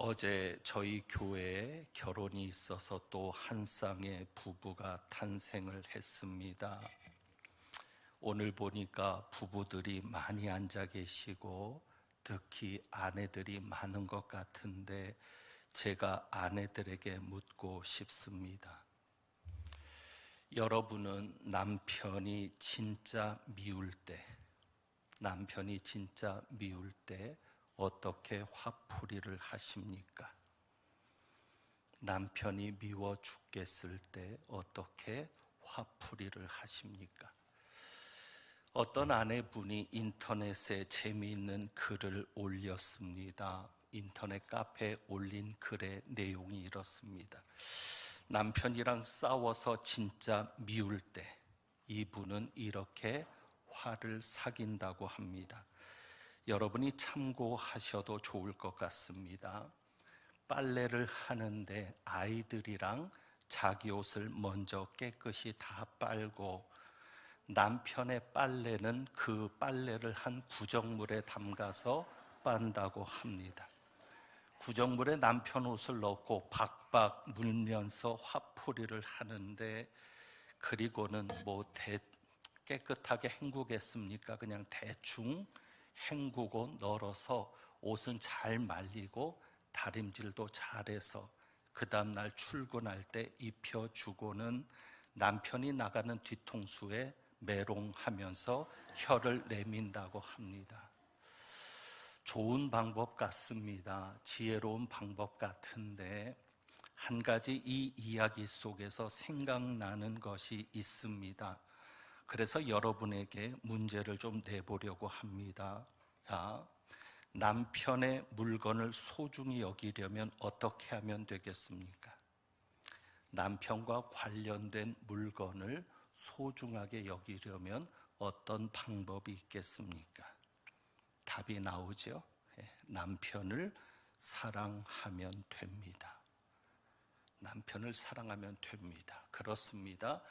어제 저희 교회에 결혼이 있어서 또 한 쌍의 부부가 탄생을 했습니다. 오늘 보니까 부부들이 많이 앉아 계시고 특히 아내들이 많은 것 같은데 제가 아내들에게 묻고 싶습니다. 여러분은 남편이 진짜 미울 때 어떻게 화풀이를 하십니까? 남편이 미워 죽겠을 때 어떻게 화풀이를 하십니까? 어떤 아내분이 인터넷에 재미있는 글을 올렸습니다. 인터넷 카페에 올린 글의 내용이 이렇습니다. 남편이랑 싸워서 진짜 미울 때 이분은 이렇게 화를 삭인다고 합니다. 여러분이 참고하셔도 좋을 것 같습니다. 빨래를 하는데 아이들이랑 자기 옷을 먼저 깨끗이 다 빨고 남편의 빨래는 그 빨래를 한 구정물에 담가서 빤다고 합니다. 구정물에 남편 옷을 넣고 박박 물면서 화풀이를 하는데 그리고는 깨끗하게 헹구겠습니까? 그냥 대충 헹구고 널어서 옷은 잘 말리고 다림질도 잘해서 그 다음날 출근할 때 입혀주고는 남편이 나가는 뒤통수에 메롱하면서 혀를 내민다고 합니다. 좋은 방법 같습니다. 지혜로운 방법 같은데 한 가지 이 이야기 속에서 생각나는 것이 있습니다. 그래서 여러분에게 문제를 좀 내보려고 합니다. 자, 남편의 물건을 소중히 여기려면 어떻게 하면 되겠습니까? 남편과 관련된 물건을 소중하게 여기려면 어떤 방법이 있겠습니까? 답이 나오죠? 남편을 사랑하면 됩니다. 남편을 사랑하면 됩니다. 그렇습니다.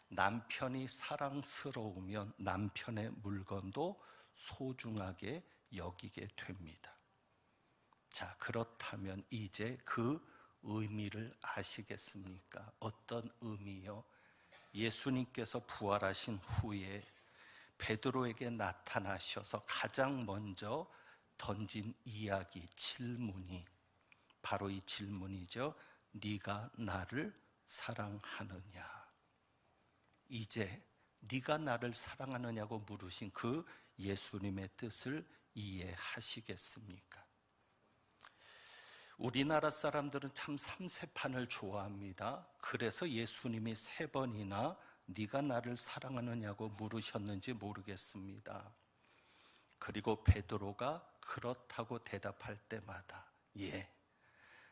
남편이 사랑스러우면 남편의 물건도 소중하게 여기게 됩니다. 자, 그렇다면 이제 그 의미를 아시겠습니까? 어떤 의미요? 예수님께서 부활하신 후에 베드로에게 나타나셔서 가장 먼저 던진 이야기, 질문이 바로 이 질문이죠. 네가 나를 사랑하느냐? 이제 네가 나를 사랑하느냐고 물으신 그 예수님의 뜻을 이해하시겠습니까? 우리나라 사람들은 참 삼세판을 좋아합니다. 그래서 예수님이 3번이나 네가 나를 사랑하느냐고 물으셨는지 모르겠습니다. 그리고 베드로가 그렇다고 대답할 때마다 예,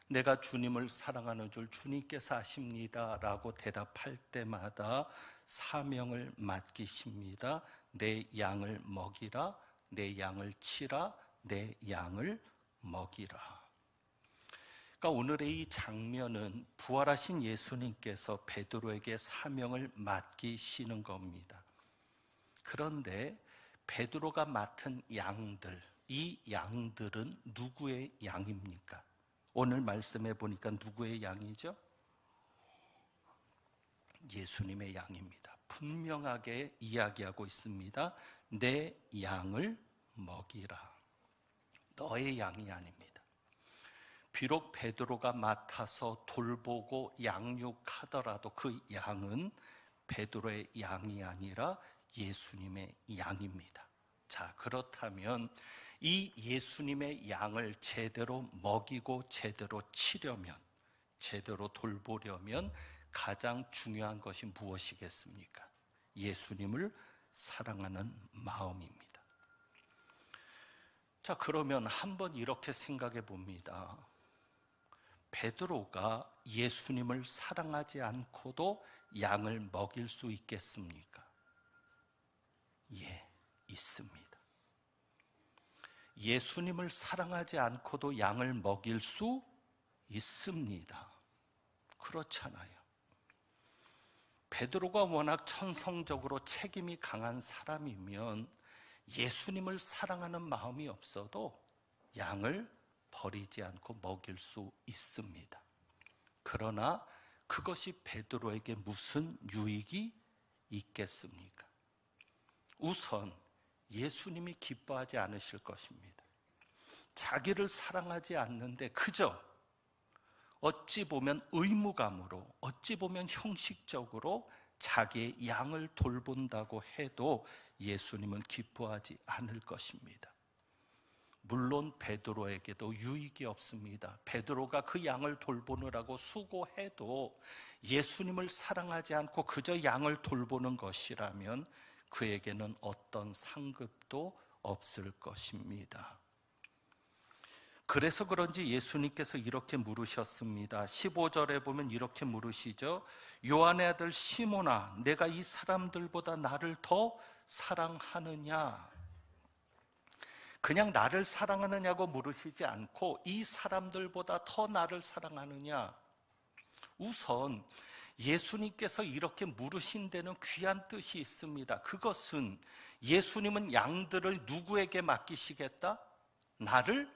내가 주님을 사랑하는 줄 주님께서 아십니다 라고 대답할 때마다 사명을 맡기십니다. 내 양을 먹이라, 내 양을 치라, 내 양을 먹이라. 그러니까 오늘의 이 장면은 부활하신 예수님께서 베드로에게 사명을 맡기시는 겁니다. 그런데 베드로가 맡은 양들, 이 양들은 누구의 양입니까? 오늘 말씀해 보니까 누구의 양이죠? 예수님의 양입니다. 분명하게 이야기하고 있습니다. 내 양을 먹이라. 너의 양이 아닙니다. 비록 베드로가 맡아서 돌보고 양육하더라도 그 양은 베드로의 양이 아니라 예수님의 양입니다. 자, 그렇다면 이 예수님의 양을 제대로 먹이고 제대로 치려면, 제대로 돌보려면 가장 중요한 것이 무엇이겠습니까? 예수님을 사랑하는 마음입니다. 자, 그러면 한번 이렇게 생각해 봅니다. 베드로가 예수님을 사랑하지 않고도 양을 먹일 수 있겠습니까? 예, 있습니다. 예수님을 사랑하지 않고도 양을 먹일 수 있습니다. 그렇잖아요. 베드로가 워낙 천성적으로 책임이 강한 사람이면 예수님을 사랑하는 마음이 없어도 양을 버리지 않고 먹일 수 있습니다. 그러나 그것이 베드로에게 무슨 유익이 있겠습니까? 우선 예수님이 기뻐하지 않으실 것입니다. 자기를 사랑하지 않는데 그저 어찌 보면 의무감으로, 어찌 보면 형식적으로 자기의 양을 돌본다고 해도 예수님은 기뻐하지 않을 것입니다. 물론 베드로에게도 유익이 없습니다. 베드로가 그 양을 돌보느라고 수고해도 예수님을 사랑하지 않고 그저 양을 돌보는 것이라면 그에게는 어떤 상급도 없을 것입니다. 그래서 그런지 예수님께서 이렇게 물으셨습니다. 15절에 보면 이렇게 물으시죠. 요한의 아들 시몬아, 내가 이 사람들보다 나를 더 사랑하느냐? 그냥 나를 사랑하느냐고 물으시지 않고 이 사람들보다 더 나를 사랑하느냐? 우선 예수님께서 이렇게 물으신 데는 귀한 뜻이 있습니다. 그것은 예수님은 양들을 누구에게 맡기시겠다? 나를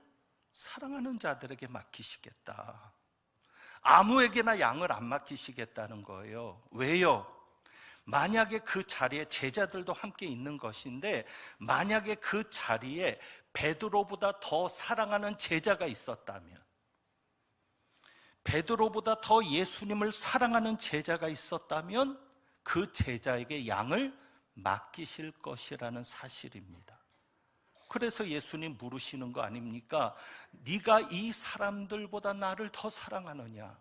사랑하는 자들에게 맡기시겠다. 아무에게나 양을 안 맡기시겠다는 거예요. 왜요? 만약에 그 자리에 제자들도 함께 있는 것인데 만약에 그 자리에 베드로보다 더 사랑하는 제자가 있었다면, 베드로보다 더 예수님을 사랑하는 제자가 있었다면 그 제자에게 양을 맡기실 것이라는 사실입니다. 그래서 예수님 물으시는 거 아닙니까? 네가 이 사람들보다 나를 더 사랑하느냐?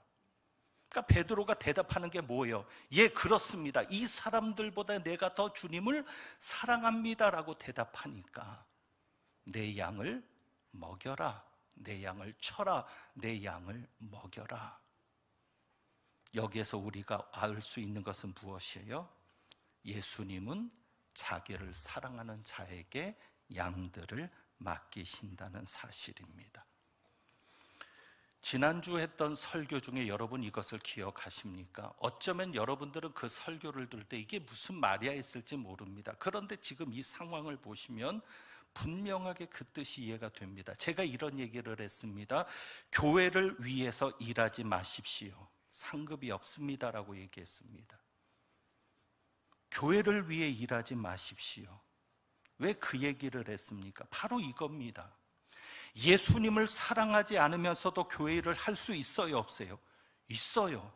그러니까 베드로가 대답하는 게 뭐예요? 예, 그렇습니다. 이 사람들보다 내가 더 주님을 사랑합니다라고 대답하니까 내 양을 먹여라, 내 양을 쳐라, 내 양을 먹여라. 여기에서 우리가 알 수 있는 것은 무엇이에요? 예수님은 자기를 사랑하는 자에게 양들을 맡기신다는 사실입니다. 지난주 했던 설교 중에 여러분 이것을 기억하십니까? 어쩌면 여러분들은 그 설교를 들을 때 이게 무슨 말이야 했을지 모릅니다. 그런데 지금 이 상황을 보시면 분명하게 그 뜻이 이해가 됩니다. 제가 이런 얘기를 했습니다. 교회를 위해서 일하지 마십시오. 상급이 없습니다라고 얘기했습니다. 교회를 위해 일하지 마십시오. 왜 그 얘기를 했습니까? 바로 이겁니다. 예수님을 사랑하지 않으면서도 교회를 할 수 있어요, 없어요? 있어요.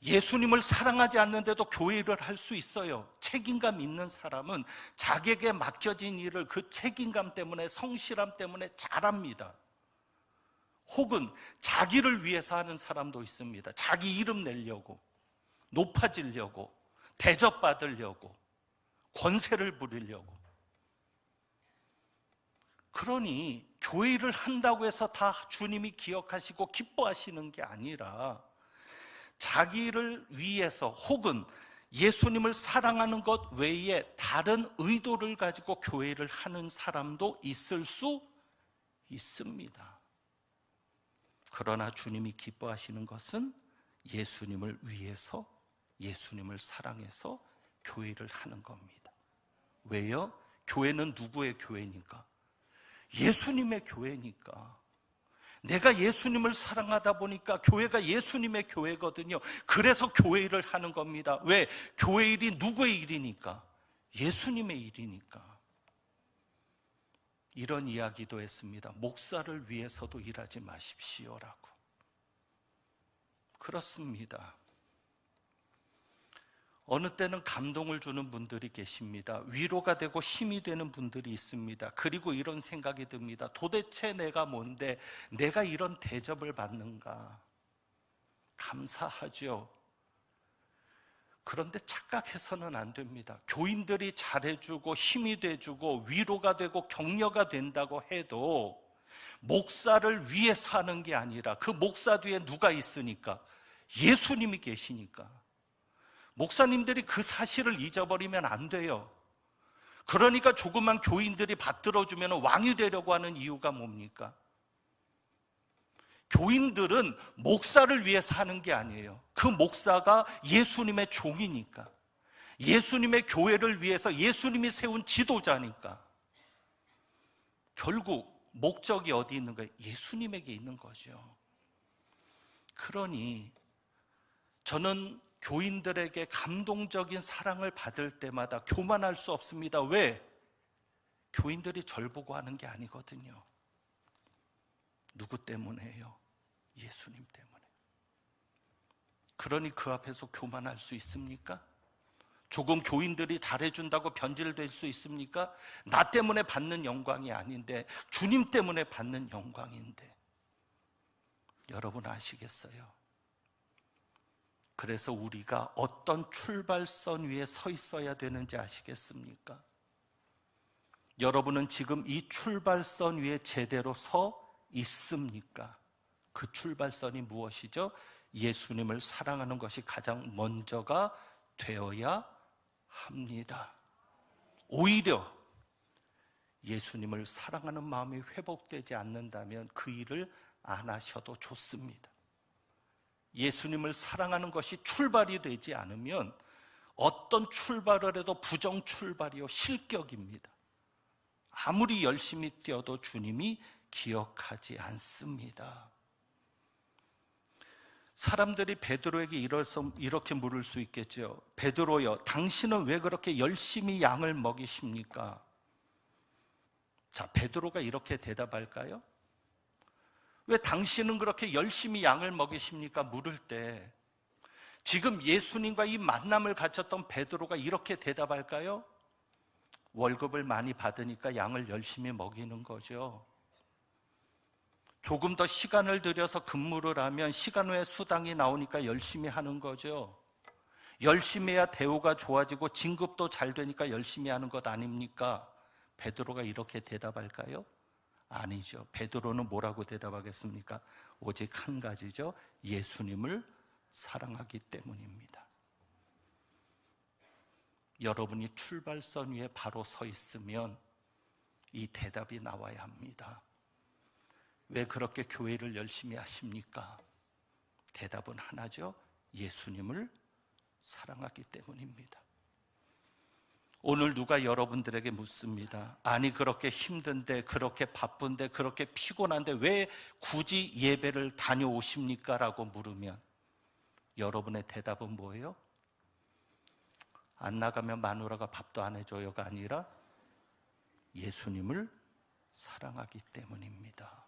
예수님을 사랑하지 않는데도 교회를 할 수 있어요. 책임감 있는 사람은 자기에게 맡겨진 일을 그 책임감 때문에, 성실함 때문에 잘합니다. 혹은 자기를 위해서 하는 사람도 있습니다. 자기 이름 내려고, 높아지려고, 대접받으려고, 권세를 부리려고. 그러니 교회를 한다고 해서 다 주님이 기억하시고 기뻐하시는 게 아니라 자기를 위해서 혹은 예수님을 사랑하는 것 외에 다른 의도를 가지고 교회를 하는 사람도 있을 수 있습니다. 그러나 주님이 기뻐하시는 것은 예수님을 위해서, 예수님을 사랑해서 교회를 하는 겁니다. 왜요? 교회는 누구의 교회니까? 예수님의 교회니까. 내가 예수님을 사랑하다 보니까 교회가 예수님의 교회거든요. 그래서 교회 일을 하는 겁니다. 왜? 교회 일이 누구의 일이니까? 예수님의 일이니까. 이런 이야기도 했습니다. 목사를 위해서도 일하지 마십시오라고. 그렇습니다. 어느 때는 감동을 주는 분들이 계십니다. 위로가 되고 힘이 되는 분들이 있습니다. 그리고 이런 생각이 듭니다. 도대체 내가 뭔데 내가 이런 대접을 받는가? 감사하죠. 그런데 착각해서는 안 됩니다. 교인들이 잘해주고 힘이 돼주고 위로가 되고 격려가 된다고 해도 목사를 위해서 하는 게 아니라 그 목사 뒤에 누가 있으니까? 예수님이 계시니까. 목사님들이 그 사실을 잊어버리면 안 돼요. 그러니까 조그만 교인들이 받들어주면 왕이 되려고 하는 이유가 뭡니까? 교인들은 목사를 위해서 하는 게 아니에요. 그 목사가 예수님의 종이니까, 예수님의 교회를 위해서 예수님이 세운 지도자니까. 결국 목적이 어디 있는 거예요? 예수님에게 있는 거죠. 그러니 저는 교인들에게 감동적인 사랑을 받을 때마다 교만할 수 없습니다. 왜? 교인들이 절 보고 하는 게 아니거든요. 누구 때문에요? 예수님 때문에. 그러니 그 앞에서 교만할 수 있습니까? 조금 교인들이 잘해준다고 변질될 수 있습니까? 나 때문에 받는 영광이 아닌데, 주님 때문에 받는 영광인데. 여러분 아시겠어요? 그래서 우리가 어떤 출발선 위에 서 있어야 되는지 아시겠습니까? 여러분은 지금 이 출발선 위에 제대로 서 있습니까? 그 출발선이 무엇이죠? 예수님을 사랑하는 것이 가장 먼저가 되어야 합니다. 오히려 예수님을 사랑하는 마음이 회복되지 않는다면 그 일을 안 하셔도 좋습니다. 예수님을 사랑하는 것이 출발이 되지 않으면 어떤 출발을 해도 부정 출발이요, 실격입니다. 아무리 열심히 뛰어도 주님이 기억하지 않습니다. 사람들이 베드로에게 이렇게 물을 수 있겠죠. 베드로여, 당신은 왜 그렇게 열심히 양을 먹이십니까? 자, 베드로가 이렇게 대답할까요? 왜 당신은 그렇게 열심히 양을 먹이십니까? 물을 때 지금 예수님과 이 만남을 가졌던 베드로가 이렇게 대답할까요? 월급을 많이 받으니까 양을 열심히 먹이는 거죠. 조금 더 시간을 들여서 근무를 하면 시간 외에 수당이 나오니까 열심히 하는 거죠. 열심히 해야 대우가 좋아지고 진급도 잘 되니까 열심히 하는 것 아닙니까? 베드로가 이렇게 대답할까요? 아니죠. 베드로는 뭐라고 대답하겠습니까? 오직 한 가지죠. 예수님을 사랑하기 때문입니다. 여러분이 출발선 위에 바로 서 있으면 이 대답이 나와야 합니다. 왜 그렇게 교회를 열심히 하십니까? 대답은 하나죠. 예수님을 사랑하기 때문입니다. 오늘 누가 여러분들에게 묻습니다. 아니, 그렇게 힘든데, 그렇게 바쁜데, 그렇게 피곤한데 왜 굳이 예배를 다녀오십니까? 라고 물으면 여러분의 대답은 뭐예요? 안 나가면 마누라가 밥도 안 해줘요가 아니라 예수님을 사랑하기 때문입니다.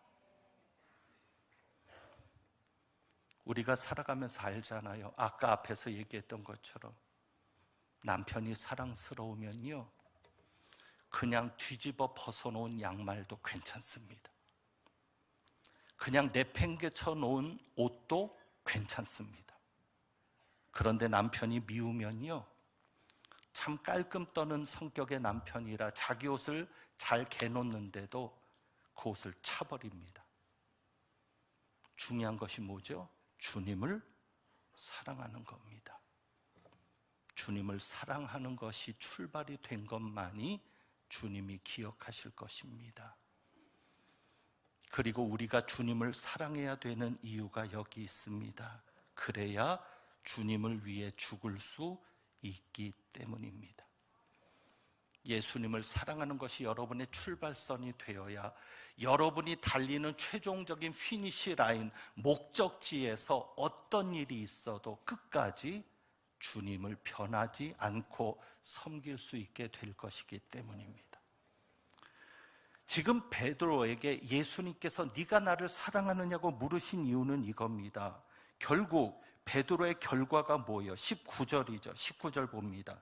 우리가 살아가면서 알잖아요. 아까 앞에서 얘기했던 것처럼 남편이 사랑스러우면요, 그냥 뒤집어 벗어놓은 양말도 괜찮습니다. 그냥 내팽개쳐 놓은 옷도 괜찮습니다. 그런데 남편이 미우면요, 참 깔끔 떠는 성격의 남편이라 자기 옷을 잘 개놓는데도 그 옷을 차버립니다. 중요한 것이 뭐죠? 주님을 사랑하는 겁니다. 주님을 사랑하는 것이 출발이 된 것만이 주님이 기억하실 것입니다. 그리고 우리가 주님을 사랑해야 되는 이유가 여기 있습니다. 그래야 주님을 위해 죽을 수 있기 때문입니다. 예수님을 사랑하는 것이 여러분의 출발선이 되어야 여러분이 달리는 최종적인 피니시 라인, 목적지에서 어떤 일이 있어도 끝까지 주님을 변하지 않고 섬길 수 있게 될 것이기 때문입니다. 지금 베드로에게 예수님께서 네가 나를 사랑하느냐고 물으신 이유는 이겁니다. 결국 베드로의 결과가 뭐예요? 19절이죠. 19절 봅니다.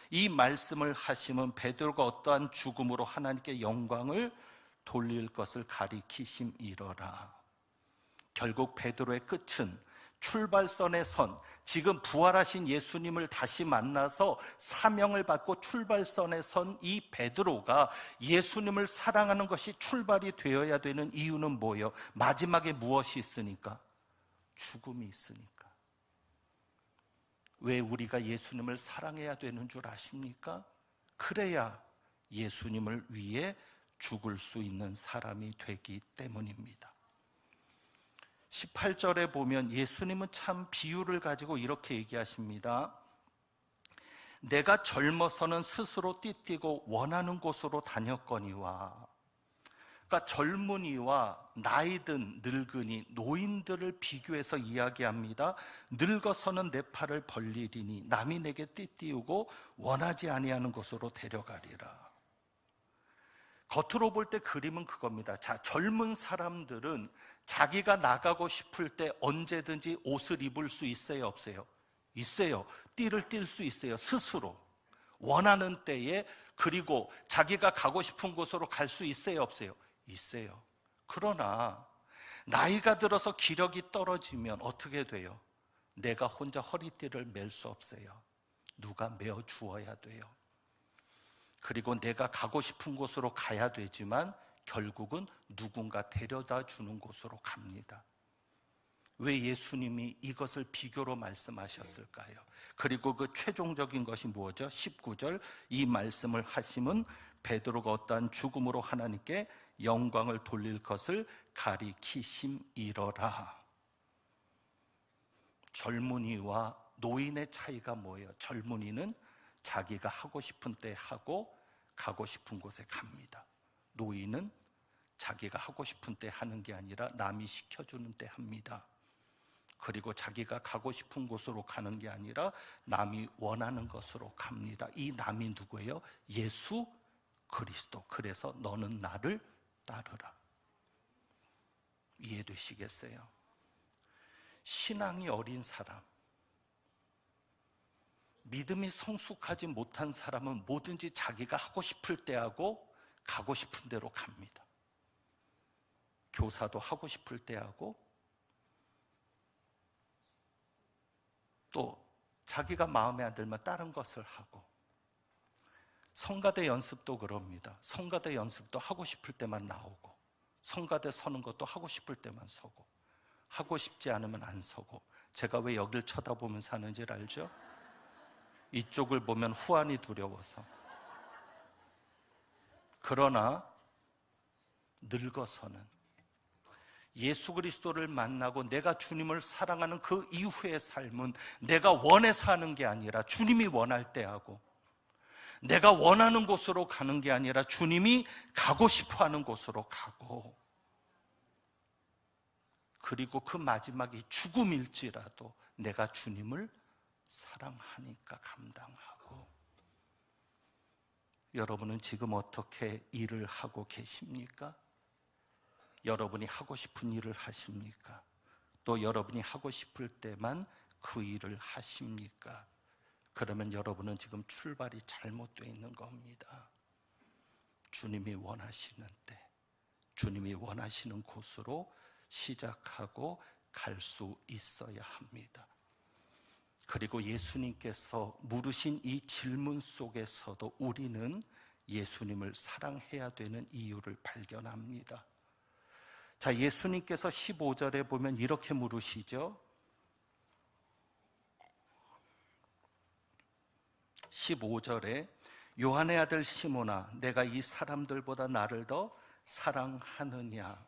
이 말씀을 하시면 베드로가 어떠한 죽음으로 하나님께 영광을 돌릴 것을 가리키심이러라. 결국 베드로의 끝은 출발선에 선, 지금 부활하신 예수님을 다시 만나서 사명을 받고 출발선에 선 이 베드로가 예수님을 사랑하는 것이 출발이 되어야 되는 이유는 뭐예요? 마지막에 무엇이 있으니까? 죽음이 있으니까. 왜 우리가 예수님을 사랑해야 되는 줄 아십니까? 그래야 예수님을 위해 죽을 수 있는 사람이 되기 때문입니다. 18절에 보면 예수님은 참 비유를 가지고 이렇게 얘기하십니다. 내가 젊어서는 스스로 띠뛰고 원하는 곳으로 다녔거니와 그러니까 젊은이와 나이든 늙은이, 노인들을 비교해서 이야기합니다. 늙어서는 내 팔을 벌리리니 남이 내게 띠띠우고 원하지 아니하는 곳으로 데려가리라. 겉으로 볼 때 그림은 그겁니다. 자, 젊은 사람들은 자기가 나가고 싶을 때 언제든지 옷을 입을 수 있어요, 없어요? 있어요. 띠를 띨 수 있어요, 스스로. 원하는 때에. 그리고 자기가 가고 싶은 곳으로 갈 수 있어요, 없어요? 있어요. 그러나 나이가 들어서 기력이 떨어지면 어떻게 돼요? 내가 혼자 허리띠를 맬 수 없어요. 누가 메어 주어야 돼요. 그리고 내가 가고 싶은 곳으로 가야 되지만 결국은 누군가 데려다 주는 곳으로 갑니다. 왜 예수님이 이것을 비교로 말씀하셨을까요? 그리고 그 최종적인 것이 뭐죠? 19절, 이 말씀을 하심은 베드로가 어떠한 죽음으로 하나님께 영광을 돌릴 것을 가리키심이러라. 젊은이와 노인의 차이가 뭐예요? 젊은이는 자기가 하고 싶은 때 하고 가고 싶은 곳에 갑니다. 노인은 자기가 하고 싶은 때 하는 게 아니라 남이 시켜주는 때 합니다. 그리고 자기가 가고 싶은 곳으로 가는 게 아니라 남이 원하는 곳으로 갑니다. 이 남이 누구예요? 예수 그리스도. 그래서 너는 나를 따르라. 이해되시겠어요? 신앙이 어린 사람, 믿음이 성숙하지 못한 사람은 뭐든지 자기가 하고 싶을 때 하고 가고 싶은 대로 갑니다. 교사도 하고 싶을 때 하고 또 자기가 마음에 안 들면 다른 것을 하고, 성가대 연습도 그럽니다. 성가대 연습도 하고 싶을 때만 나오고, 성가대 서는 것도 하고 싶을 때만 서고, 하고 싶지 않으면 안 서고. 제가 왜 여길 쳐다보면서 하는지 알죠? 이쪽을 보면 후환이 두려워서. 그러나 늙어서는 예수 그리스도를 만나고 내가 주님을 사랑하는 그 이후의 삶은 내가 원해서 하는 게 아니라 주님이 원할 때 하고, 내가 원하는 곳으로 가는 게 아니라 주님이 가고 싶어 하는 곳으로 가고, 그리고 그 마지막이 죽음일지라도 내가 주님을 사랑하니까 감당하고. 여러분은 지금 어떻게 일을 하고 계십니까? 여러분이 하고 싶은 일을 하십니까? 또 여러분이 하고 싶을 때만 그 일을 하십니까? 그러면 여러분은 지금 출발이 잘못되어 있는 겁니다. 주님이 원하시는 때, 주님이 원하시는 곳으로 시작하고 갈 수 있어야 합니다. 그리고 예수님께서 물으신 이 질문 속에서도 우리는 예수님을 사랑해야 되는 이유를 발견합니다. 자, 예수님께서 15절에 보면 이렇게 물으시죠. 15절에 요한의 아들 시몬아, 내가 이 사람들보다 나를 더 사랑하느냐?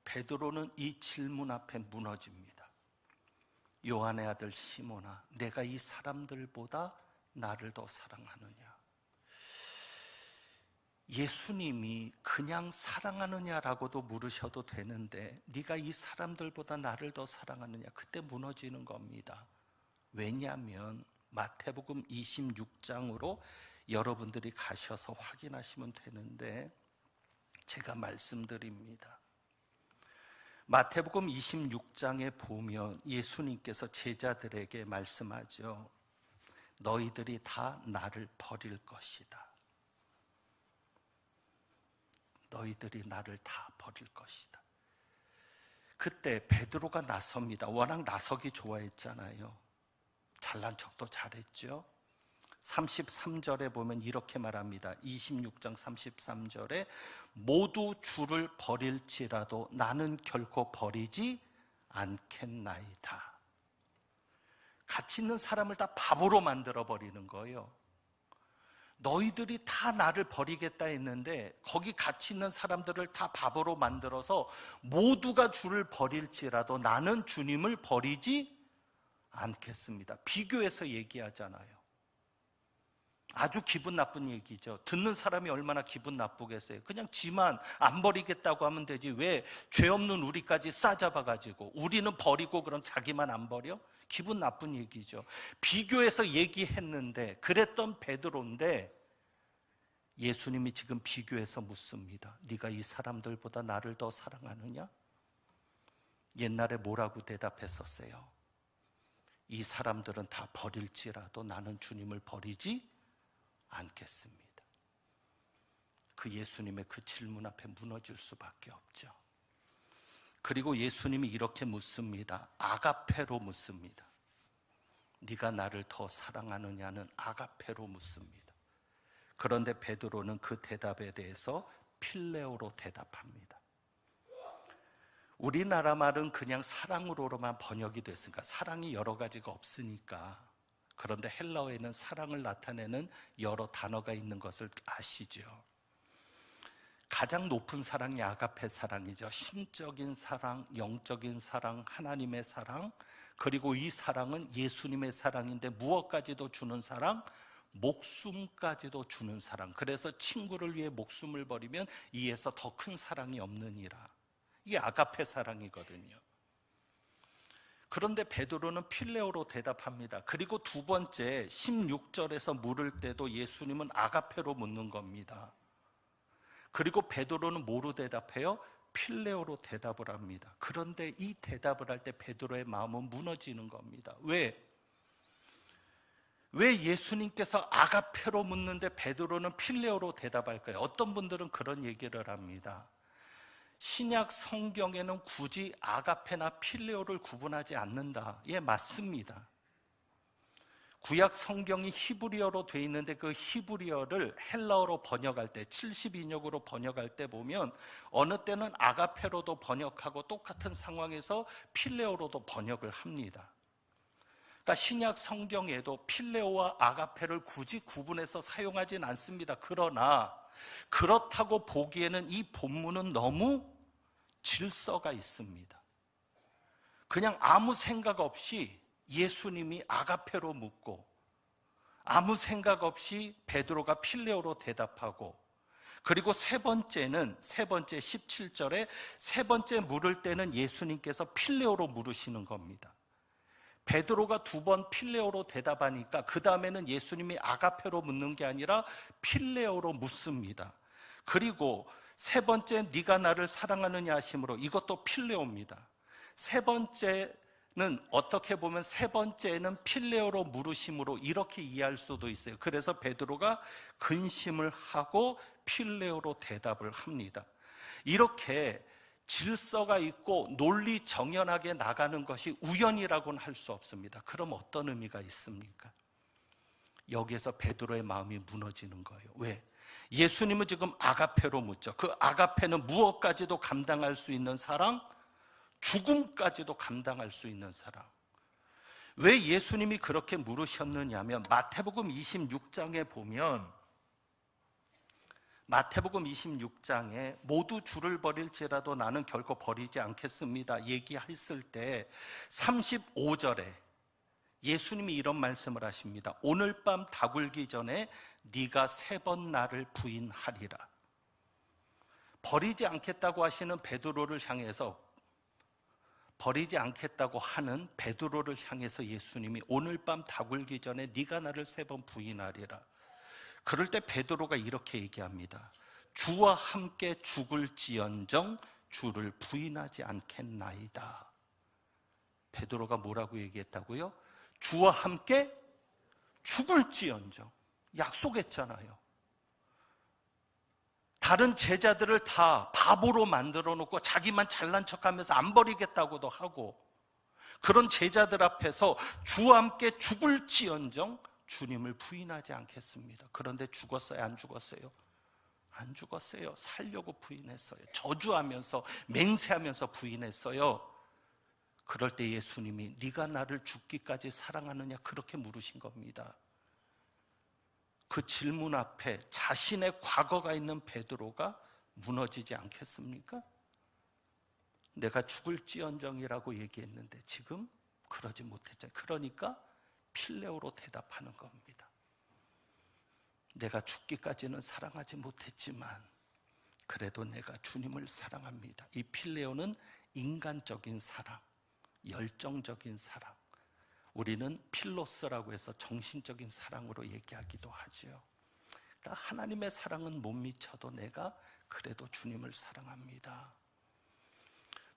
베드로는 이 질문 앞에 무너집니다. 요한의 아들 시몬아, 내가 이 사람들보다 나를 더 사랑하느냐? 예수님이 그냥 사랑하느냐라고도 물으셔도 되는데 네가 이 사람들보다 나를 더 사랑하느냐? 그때 무너지는 겁니다. 왜냐하면 마태복음 26장으로 여러분들이 가셔서 확인하시면 되는데 제가 말씀드립니다. 마태복음 26장에 보면 예수님께서 제자들에게 말씀하죠. 너희들이 다 나를 버릴 것이다. 너희들이 나를 다 버릴 것이다. 그때 베드로가 나섭니다. 워낙 나서기 좋아했잖아요. 잘난 척도 잘했죠. 33절에 보면 이렇게 말합니다. 26장 33절에 모두 주를 버릴지라도 나는 결코 버리지 않겠나이다. 같이 있는 사람을 다 바보로 만들어버리는 거예요. 너희들이 다 나를 버리겠다 했는데 거기 같이 있는 사람들을 다 바보로 만들어서 모두가 주를 버릴지라도 나는 주님을 버리지 않겠습니다. 비교해서 얘기하잖아요. 아주 기분 나쁜 얘기죠. 듣는 사람이 얼마나 기분 나쁘겠어요. 그냥 지만 안 버리겠다고 하면 되지 왜 죄 없는 우리까지 싸잡아가지고 우리는 버리고 그럼 자기만 안 버려? 기분 나쁜 얘기죠. 비교해서 얘기했는데 그랬던 베드로인데 예수님이 지금 비교해서 묻습니다. 네가 이 사람들보다 나를 더 사랑하느냐? 옛날에 뭐라고 대답했었어요? 이 사람들은 다 버릴지라도 나는 주님을 버리지 않겠습니다. 그 예수님의 그 질문 앞에 무너질 수밖에 없죠. 그리고 예수님이 이렇게 묻습니다. 아가페로 묻습니다. 네가 나를 더 사랑하느냐는 아가페로 묻습니다. 그런데 베드로는 그 대답에 대해서 필레오로 대답합니다. 우리나라 말은 그냥 사랑으로만 번역이 됐으니까 사랑이 여러 가지가 없으니까. 그런데 헬라어에는 사랑을 나타내는 여러 단어가 있는 것을 아시죠? 가장 높은 사랑이 아가페 사랑이죠. 신적인 사랑, 영적인 사랑, 하나님의 사랑, 그리고 이 사랑은 예수님의 사랑인데 무엇까지도 주는 사랑? 목숨까지도 주는 사랑. 그래서 친구를 위해 목숨을 버리면 이에서 더 큰 사랑이 없느니라. 이게 아가페 사랑이거든요. 그런데 베드로는 필레오로 대답합니다. 그리고 두 번째 16절에서 물을 때도 예수님은 아가페로 묻는 겁니다. 그리고 베드로는 뭐로 대답해요? 필레오로 대답을 합니다. 그런데 이 대답을 할 때 베드로의 마음은 무너지는 겁니다. 왜 예수님께서 아가페로 묻는데 베드로는 필레오로 대답할까요? 어떤 분들은 그런 얘기를 합니다. 신약 성경에는 굳이 아가페나 필레오를 구분하지 않는다. 예, 맞습니다. 구약 성경이 히브리어로 돼 있는데 그 히브리어를 헬라어로 번역할 때 72역으로 번역할 때 보면 어느 때는 아가페로도 번역하고 똑같은 상황에서 필레오로도 번역을 합니다. 그러니까 신약 성경에도 필레오와 아가페를 굳이 구분해서 사용하진 않습니다. 그러나 그렇다고 보기에는 이 본문은 너무 질서가 있습니다. 그냥 아무 생각 없이 예수님이 아가페로 묻고 아무 생각 없이 베드로가 필레오로 대답하고 그리고 세 번째 17절에 세 번째 물을 때는 예수님께서 필레오로 물으시는 겁니다. 베드로가 두 번 필레오로 대답하니까 그 다음에는 예수님이 아가페로 묻는 게 아니라 필레오로 묻습니다. 그리고 세 번째 네가 나를 사랑하느냐 하심으로 이것도 필레오입니다. 세 번째는 어떻게 보면 세 번째는 필레오로 물으심으로 이렇게 이해할 수도 있어요. 그래서 베드로가 근심을 하고 필레오로 대답을 합니다. 이렇게 질서가 있고 논리 정연하게 나가는 것이 우연이라고는 할 수 없습니다. 그럼 어떤 의미가 있습니까? 여기에서 베드로의 마음이 무너지는 거예요. 왜? 예수님은 지금 아가페로 묻죠. 그 아가페는 무엇까지도 감당할 수 있는 사랑, 죽음까지도 감당할 수 있는 사랑. 왜 예수님이 그렇게 물으셨느냐면 마태복음 26장에 보면 마태복음 26장에 모두 주를 버릴지라도 나는 결코 버리지 않겠습니다 얘기했을 때 35절에 예수님이 이런 말씀을 하십니다. 오늘 밤 다굴기 전에 네가 3번 나를 부인하리라. 버리지 않겠다고 하시는 베드로를 향해서 버리지 않겠다고 하는 베드로를 향해서 예수님이 오늘 밤 다굴기 전에 네가 나를 3번 부인하리라. 그럴 때 베드로가 이렇게 얘기합니다. 주와 함께 죽을지언정 주를 부인하지 않겠나이다. 베드로가 뭐라고 얘기했다고요? 주와 함께 죽을지언정. 약속했잖아요. 다른 제자들을 다 바보로 만들어 놓고 자기만 잘난 척하면서 안 버리겠다고도 하고 그런 제자들 앞에서 주와 함께 죽을지언정 주님을 부인하지 않겠습니다. 그런데 죽었어요? 안 죽었어요? 안 죽었어요. 살려고 부인했어요. 저주하면서 맹세하면서 부인했어요. 그럴 때 예수님이 네가 나를 죽기까지 사랑하느냐 그렇게 물으신 겁니다. 그 질문 앞에 자신의 과거가 있는 베드로가 무너지지 않겠습니까? 내가 죽을지언정이라고 얘기했는데 지금 그러지 못했잖아요. 그러니까 필레오로 대답하는 겁니다. 내가 죽기까지는 사랑하지 못했지만 그래도 내가 주님을 사랑합니다. 이 필레오는 인간적인 사랑, 열정적인 사랑. 우리는 필로스라고 해서 정신적인 사랑으로 얘기하기도 하죠. 그러니까 하나님의 사랑은 못 미쳐도 내가 그래도 주님을 사랑합니다.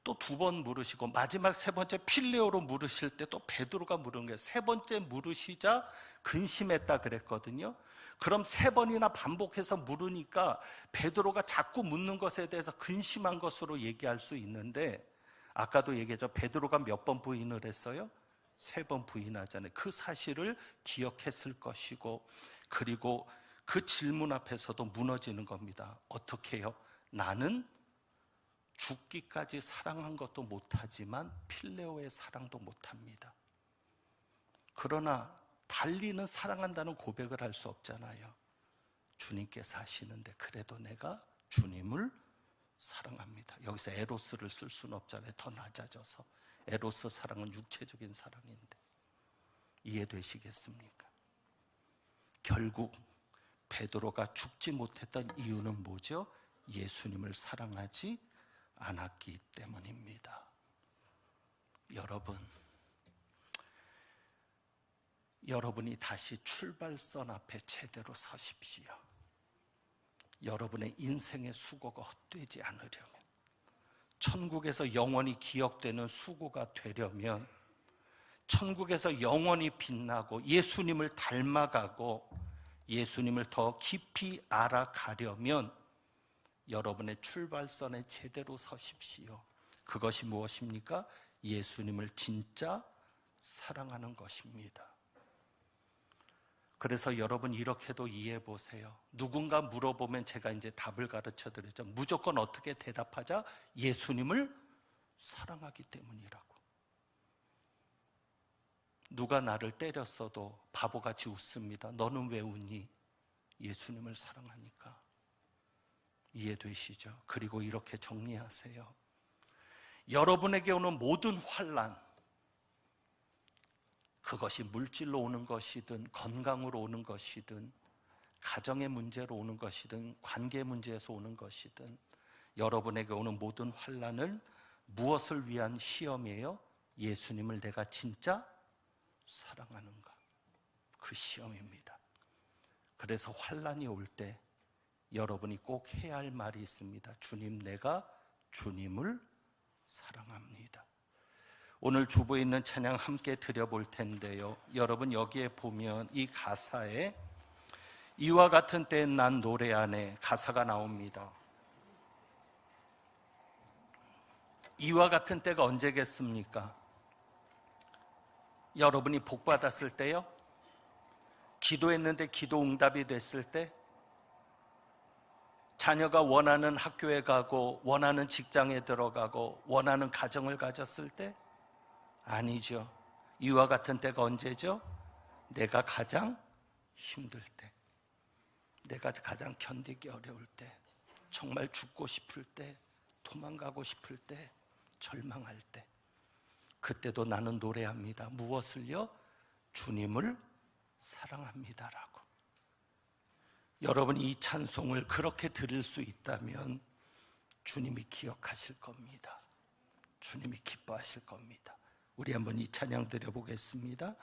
또 두 번 물으시고 마지막 세 번째 필레오로 물으실 때 또 베드로가 물은 거예요. 세 번째 물으시자 근심했다 그랬거든요. 그럼 세 번이나 반복해서 물으니까 베드로가 자꾸 묻는 것에 대해서 근심한 것으로 얘기할 수 있는데, 아까도 얘기했죠. 베드로가 몇 번 부인을 했어요? 세 번 부인하잖아요. 그 사실을 기억했을 것이고, 그리고 그 질문 앞에서도 무너지는 겁니다. 어떻게 해요? 나는 죽기까지 사랑한 것도 못하지만 필레오의 사랑도 못합니다. 그러나 달리는 사랑한다는 고백을 할 수 없잖아요. 주님께서 하시는데 그래도 내가 주님을 사랑합니다. 여기서 에로스를 쓸 수는 없잖아요. 더 낮아져서. 에로스 사랑은 육체적인 사랑인데. 이해되시겠습니까? 결국 베드로가 죽지 못했던 이유는 뭐죠? 예수님을 사랑하지 않았기 때문입니다. 여러분이 다시 출발선 앞에 제대로 서십시오. 여러분의 인생의 수고가 헛되지 않으려면, 천국에서 영원히 기억되는 수고가 되려면, 천국에서 영원히 빛나고 예수님을 닮아가고 예수님을 더 깊이 알아가려면 여러분의 출발선에 제대로 서십시오. 그것이 무엇입니까? 예수님을 진짜 사랑하는 것입니다. 그래서 여러분 이렇게도 이해해 보세요. 누군가 물어보면 제가 이제 답을 가르쳐 드리죠. 무조건 어떻게 대답하자? 예수님을 사랑하기 때문이라고. 누가 나를 때렸어도 바보같이 웃습니다. 너는 왜 웃니? 예수님을 사랑하니까. 이해되시죠? 그리고 이렇게 정리하세요. 여러분에게 오는 모든 환난, 그것이 물질로 오는 것이든 건강으로 오는 것이든 가정의 문제로 오는 것이든 관계 문제에서 오는 것이든, 여러분에게 오는 모든 환난은 무엇을 위한 시험이에요? 예수님을 내가 진짜 사랑하는가? 그 시험입니다. 그래서 환난이 올 때 여러분이 꼭 해야 할 말이 있습니다. 주님, 내가 주님을 사랑합니다. 오늘 주보에 있는 찬양 함께 드려볼 텐데요. 여러분 여기에 보면 이 가사에 이와 같은 때엔 난 노래하네 가사가 나옵니다. 이와 같은 때가 언제겠습니까? 여러분이 복 받았을 때요? 기도했는데 기도 응답이 됐을 때? 자녀가 원하는 학교에 가고 원하는 직장에 들어가고 원하는 가정을 가졌을 때? 아니죠. 이와 같은 때가 언제죠? 내가 가장 힘들 때, 내가 가장 견디기 어려울 때, 정말 죽고 싶을 때, 도망가고 싶을 때, 절망할 때, 그때도 나는 노래합니다. 무엇을요? 주님을 사랑합니다라고. 여러분이 이 찬송을 그렇게 들을 수 있다면 주님이 기억하실 겁니다. 주님이 기뻐하실 겁니다. 우리 한번 이 찬양 드려보겠습니다.